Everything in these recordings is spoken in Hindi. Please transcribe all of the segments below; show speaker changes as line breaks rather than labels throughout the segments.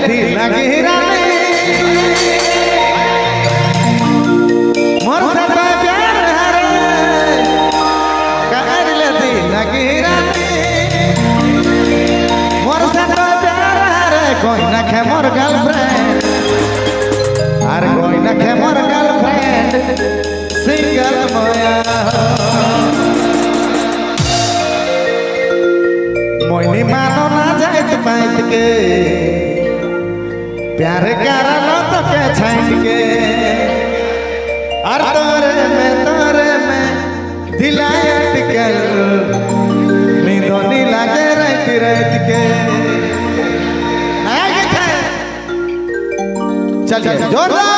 दी लगे रानी मोर से तो प्यार हरे कर दी लगे रानी मोर से तो प्यार हरे कोई न खे मोर गर्लफ्रेंड अरे कोई न खे मोर गर्लफ्रेंड सिंगल मोया मोइनी मानो ना जाए बैठ के प्यार करलो तो के छाट के और तोरे में दिलाया टिकल नींदो नी लागे रात रात के आगे चल चल जोरदार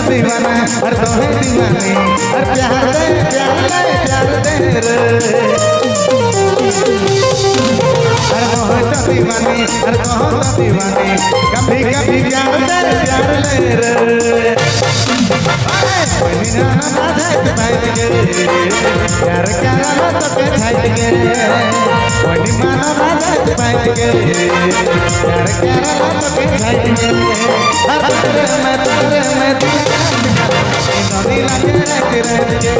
दीवाना हर तोहे दीवानी हर प्यार दे रे हर मोहब्बत दीवानी हर मोहब्बत दीवानी कभी कभी प्यार ले रे कोई ना ना जात बैठ के प्यार करा तो के छाट के कोई माना ना जात बैठ के प्यार करा तो के छाट के हर तोरे में नदी लगे रख के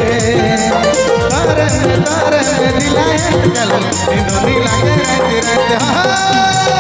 तारे में दिलाए चल नदी लगे रख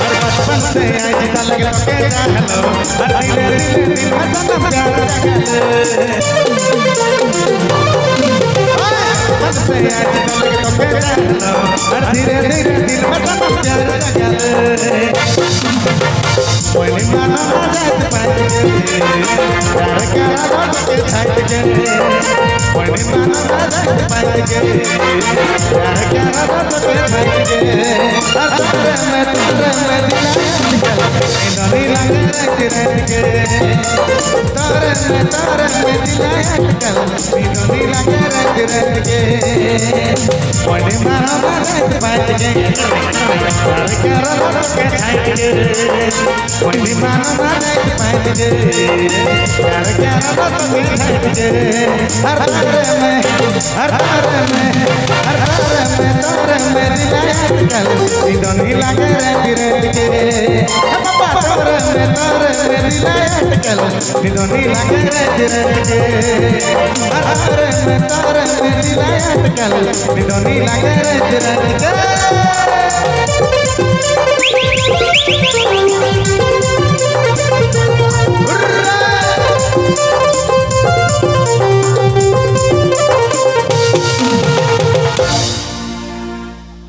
बचपन से आज तक के हेलो हर दिल में सनम प्यार बचपन से आज तक के हेलो हर धीरे धीरे दिल में सनम प्यार कोई माना जात बैठ के प्यार करा के छाट के कोई माना जात बैठ के प्यार करा के छाट के तारे में नदी लगे रख के तारे में दिलाया कल नदी लगे रख के कोई माना जात बैठ के प्यार करा के छाट के कोई माना जात बैठ के प्यार करा के छाट के हर तारे में हर तारे में तारे में दिलाया कल निडोनी लागे रे के तारे में दिलाया कल निडोनी लागे रे के तारे में दिलाया कल निडोनी लागे रे के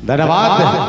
धन्यवाद।